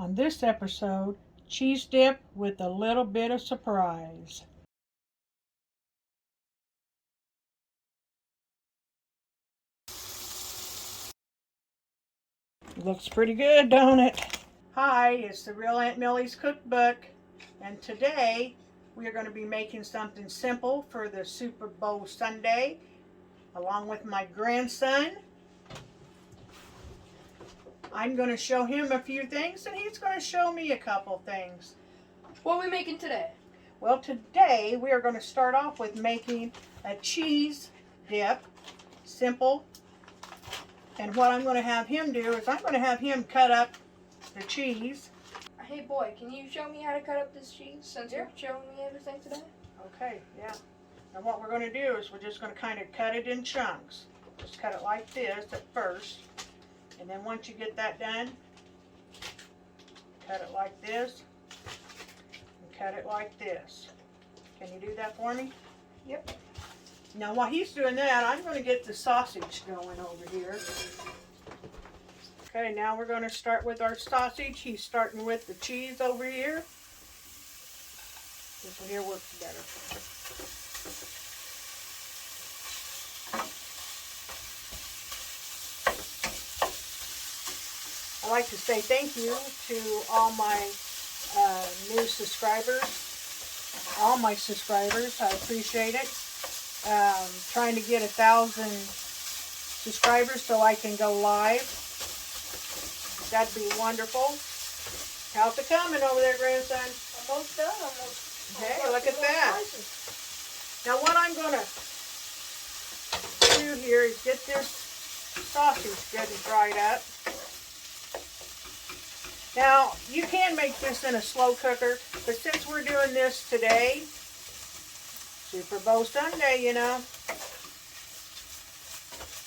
On this episode, cheese dip with a little bit of surprise. Looks pretty good, don't it? Hi, it's the Real Aunt Millie's Cookbook, and today we are going to be making something simple for the Super Bowl Sunday, along with my grandson. I'm going to show him a few things, and he's going to show me a couple things. What are we making today? Well, today we are going to start off with making a cheese dip. Simple. And what I'm going to have him do is I'm going to have him cut up the cheese. Hey boy, can you show me how to cut up this cheese since you're showing me everything today? Okay, yeah. And what we're going to do is we're just going to kind of cut it in chunks. Just cut it like this at first. And then once you get that done, cut it like this. And cut it like this. Can you do that for me? Yep. Now while he's doing that, I'm going to get the sausage going over here. Okay, now we're going to start with our sausage. He's starting with the cheese over here. This one here works better. I'd like to say thank you to all my new subscribers. All my subscribers, I appreciate it. Trying to get 1,000 subscribers so I can go live. That'd be wonderful. How's it coming over there, grandson? Almost done. Almost. Hey, look at that. Now what I'm going to do here is get this sausage good and dried up. Now, you can make this in a slow cooker, but since we're doing this today, Super Bowl Sunday, you know,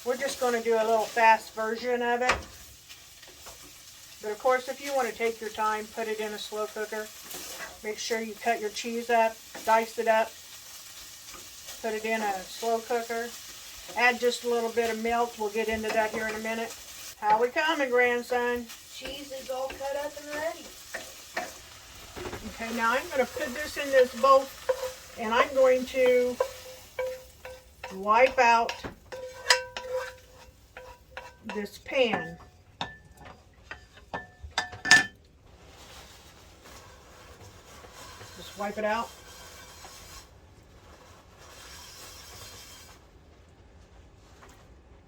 we're just going to do a little fast version of it. But of course, if you want to take your time, put it in a slow cooker. Make sure you cut your cheese up, dice it up, put it in a slow cooker. Add just a little bit of milk. We'll get into that here in a minute. How we coming, grandson? Cheese is all cut up and ready. Okay, now I'm going to put this in this bowl, and I'm going to wipe out this pan. Just wipe it out.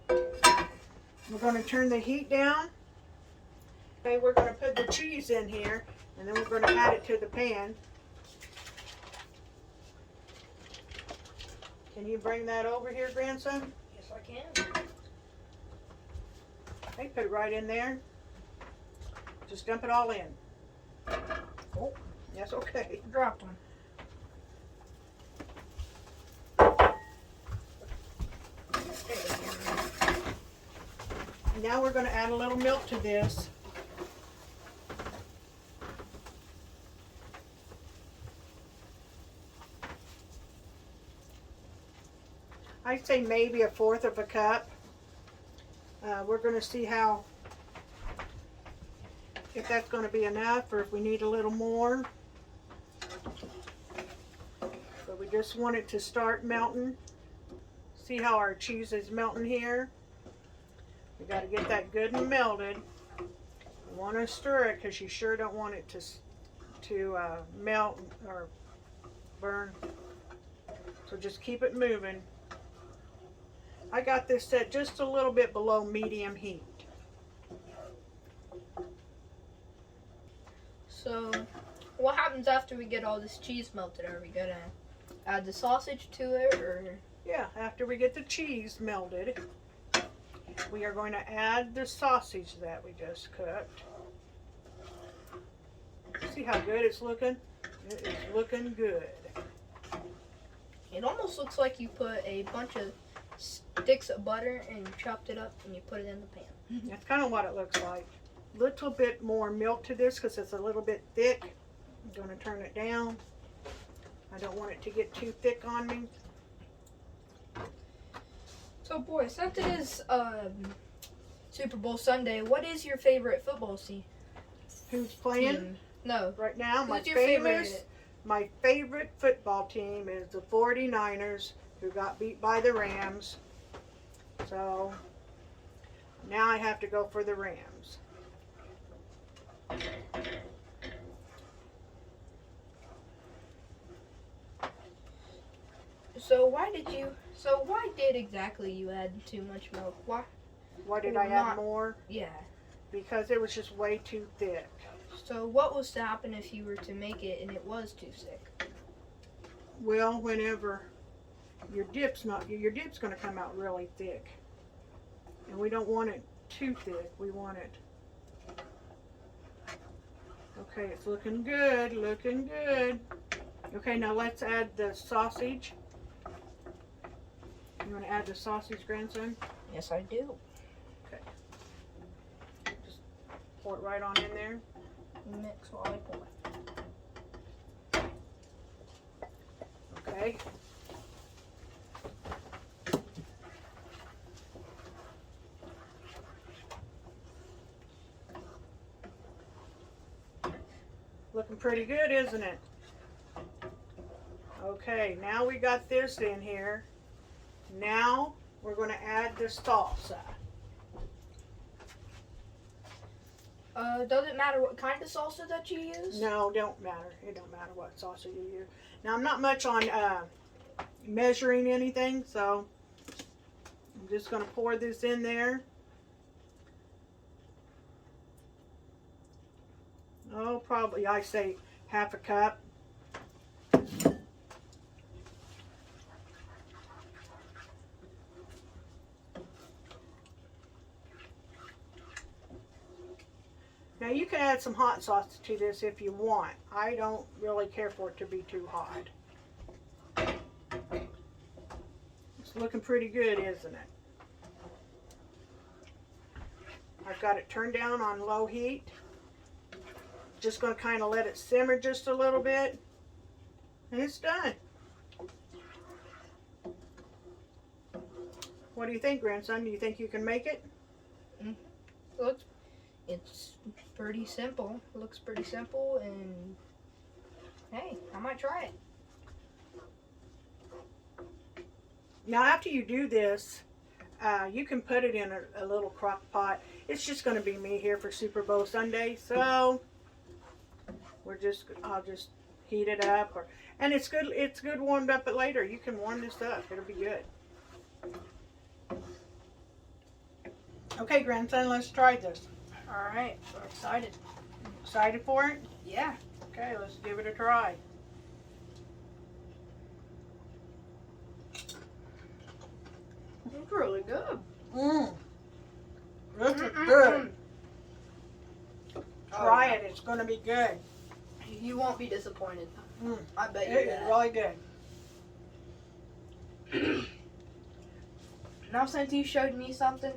We're going to turn the heat down. Okay, we're going to put the cheese in here, and then we're going to add it to the pan. Can you bring that over here, grandson? Yes, I can. Okay, put it right in there. Just dump it all in. Oh, that's okay. Dropped one. Now we're going to add a little milk to this. I'd say maybe 1/4 of a cup. We're going to see if that's going to be enough or if we need a little more. But we just want it to start melting. See how our cheese is melting here? We got to get that good and melted. You want to stir it because you sure don't want it to melt or burn. So just keep it moving. I got this set just a little bit below medium heat. So, what happens after we get all this cheese melted? Are we gonna add the sausage to it, or? Yeah, after we get the cheese melted, we are going to add the sausage that we just cooked. See how good it's looking? It is looking good. It almost looks like you put a bunch of sticks of butter and chopped it up and you put it in the pan. That's kind of what it looks like. Little bit more milk to this because it's a little bit thick. I'm going to turn it down. I don't want it to get too thick on me. So boy, since it is Super Bowl Sunday, what is your favorite football Who's playing team? No. right now? Who's your favorite? My favorite football team is the 49ers, who got beat by the Rams. So now I have to go for the Rams. So why did exactly you add too much milk? Why did I add more? Yeah. Because it was just way too thick. So what was to happen if you were to make it and it was too thick? Well, whenever your dip's going to come out really thick. And we don't want it too thick. We want it. Okay, it's looking good, looking good. Okay, now let's add the sausage. You want to add the sausage, grandson? Yes, I do. Okay. Just pour it right on in there. Mix while I pour. Okay. Looking pretty good, isn't it? Okay, now we got this in here. Now we're going to add the salsa. Does it matter what kind of salsa that you use? No, don't matter. It don't matter what salsa you use. Now I'm not much on measuring anything, so I'm just going to pour this in there. Oh, probably I say half a cup. Now you can add some hot sauce to this if you want. I don't really care for it to be too hot. It's looking pretty good, isn't it? I've got it turned down on low heat. Just going to kind of let it simmer just a little bit. And it's done. What do you think, grandson? Do you think you can make it? It's pretty simple. It looks pretty simple, and hey, I might try it. Now after you do this, you can put it in a little crock pot. It's just going to be me here for Super Bowl Sunday, so I'll just heat it up, and it's good warmed up later. You can warm this up. It'll be good. Okay, grandson, let's try this. All right, so excited. Excited for it? Yeah. Okay, let's give it a try. It's really good. This is good. Try it. It's going to be good. You won't be disappointed. I bet you It is really good. Now, since you showed me something,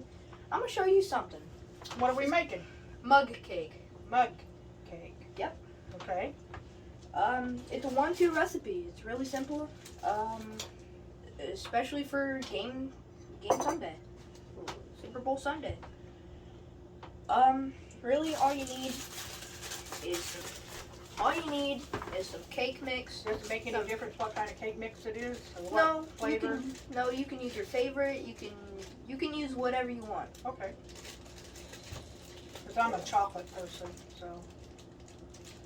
I'm gonna show you something. What are we making? Mug cake. Mug cake. Yep. Okay. It's a 1-2 recipe. It's really simple. Especially for game Sunday, Super Bowl Sunday. Really, all you need is some cake mix. Does it make any difference what kind of cake mix it is? Or what No, flavor? you can use your favorite. You can use whatever you want. Okay. Because I'm a chocolate person, so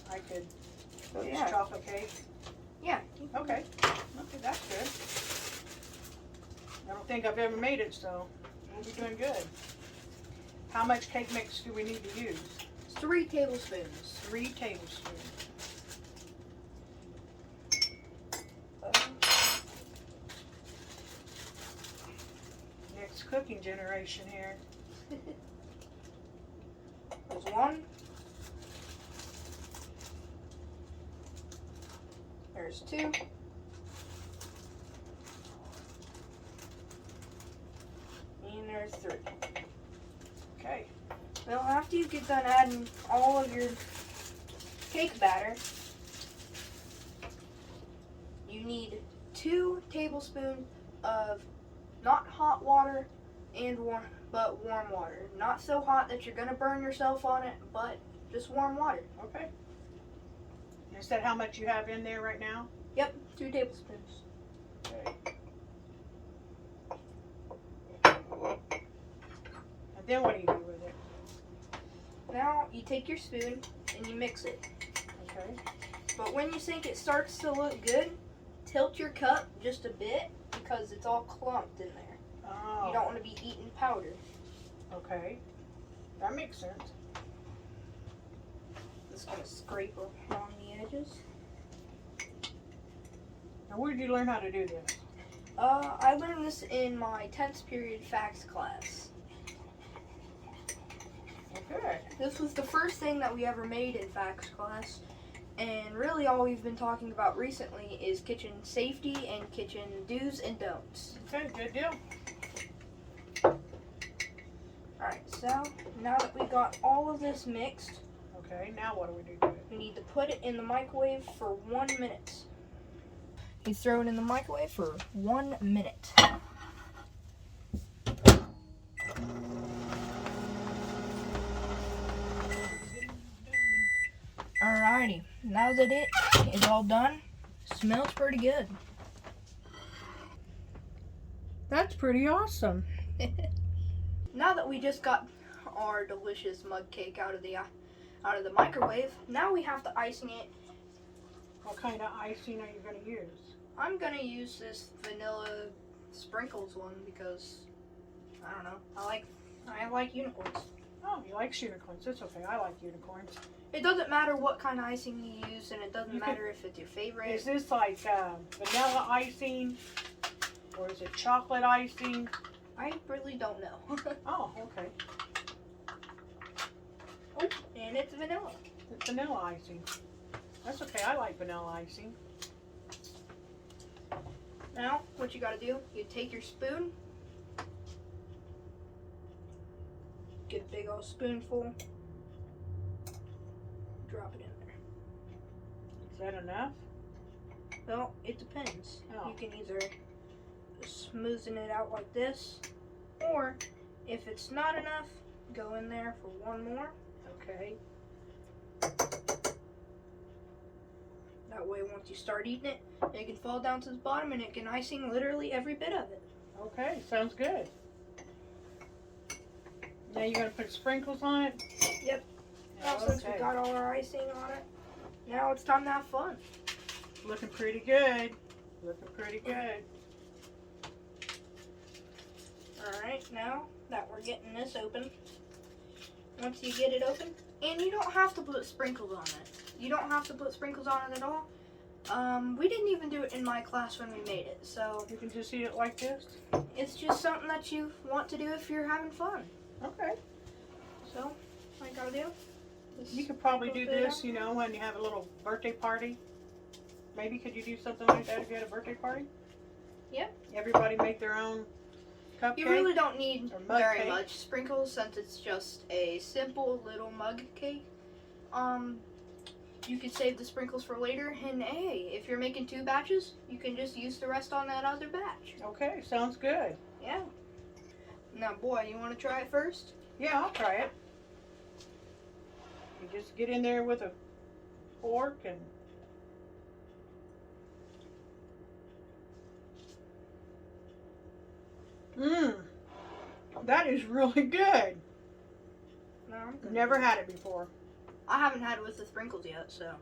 I could use chocolate cake. Yeah. Okay. Okay, that's good. I don't think I've ever made it, so we'll be doing good. How much cake mix do we need to use? 3 tablespoons. 3 tablespoons. Next cooking generation here. There's 1. There's 2. And there's 3. Okay. Well, after you get done adding all of your cake batter, you need 2 tablespoons of not hot water but warm water. Not so hot that you're gonna burn yourself on it, but just warm water. Okay. Is that how much you have in there right now? Yep, 2 tablespoons. Okay. And then what do you do with it? Now you take your spoon and you mix it. Okay. But when you think it starts to look good, tilt your cup just a bit because it's all clumped in there. Oh. You don't want to be eating powder. Okay. That makes sense. Just gonna scrape along the edges. Now, where did you learn how to do this? I learned this in my 10th period facts class. Okay. This was the first thing that we ever made in facts class. And really all we've been talking about recently is kitchen safety and kitchen do's and don'ts. Okay, good deal. Alright, so now that we got all of this mixed, Okay, now what do we do to it? we need to put it in the microwave for 1 minute. You throw it in the microwave for 1 minute. Alrighty, now that it is all done, smells pretty good. That's pretty awesome. Now that we just got our delicious mug cake out of the microwave, now we have to icing it. What kind of icing are you going to use? I'm gonna use this vanilla sprinkles one because I don't know. I like unicorns. Oh, you like unicorns. That's okay. I like unicorns. It doesn't matter what kind of icing you use, and it doesn't matter if it's your favorite. Is this like vanilla icing? Or is it chocolate icing? I really don't know. Oh, okay. Oh, and it's vanilla. It's vanilla icing. That's okay. I like vanilla icing. Now, what you gotta do, you take your spoon, get a big old spoonful, drop it in there. Is that enough? Well, it depends. Oh. You can either smoothen it out like this, or if it's not enough, go in there for one more. Okay. That way, once you start eating it, it can fall down to the bottom and it can icing literally every bit of it. Okay, sounds good. Now you're going to put sprinkles on it? Yep. Now, Okay. since we got all our icing on it, now it's time to have fun. Looking pretty good. Looking pretty good. Alright, now that we're getting this open, once you get it open, and you don't have to put sprinkles on it. You don't have to put sprinkles on it at all. We didn't even do it in my class when we made it, so You can just eat it like this? it's just something that you want to do if you're having fun. Okay. So, all you gotta do. is You could probably do sprinkle it this, you know, when you have a little birthday party. Maybe could you do something like that if you had a birthday party? Yeah. Everybody make their own cupcake? You really don't need Or mug very cake. much sprinkles since it's just a simple little mug cake. You could save the sprinkles for later, and hey, if you're making 2 batches, you can just use the rest on that other batch. Okay, sounds good. Yeah. Now, boy, you want to try it first? Yeah, I'll try it. You just get in there with a fork and... Mmm. That is really good. No. Never had it before. I haven't had it with the sprinkles yet, so.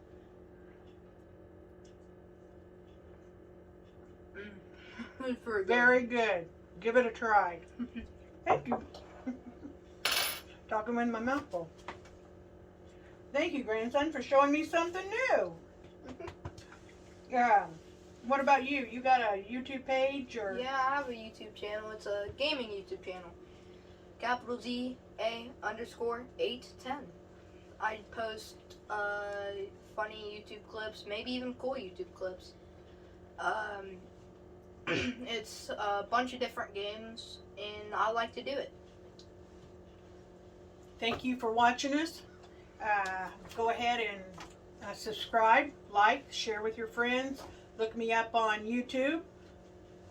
It's pretty good. Very good. Give it a try. Thank you. Talking in my mouth full. Thank you, grandson, for showing me something new. Yeah. What about you? You got a YouTube page or? Yeah, I have a YouTube channel. It's a gaming YouTube channel. Capital Z_A_810. I post funny YouTube clips, maybe even cool YouTube clips. It's a bunch of different games, and I like to do it. Thank you for watching us. Go ahead and subscribe, like, share with your friends. Look me up on YouTube.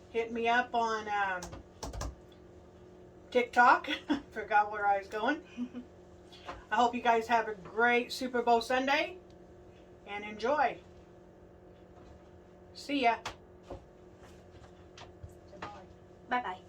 Hit me up on TikTok. Forgot where I was going. I hope you guys have a great Super Bowl Sunday and enjoy. See ya. Bye bye.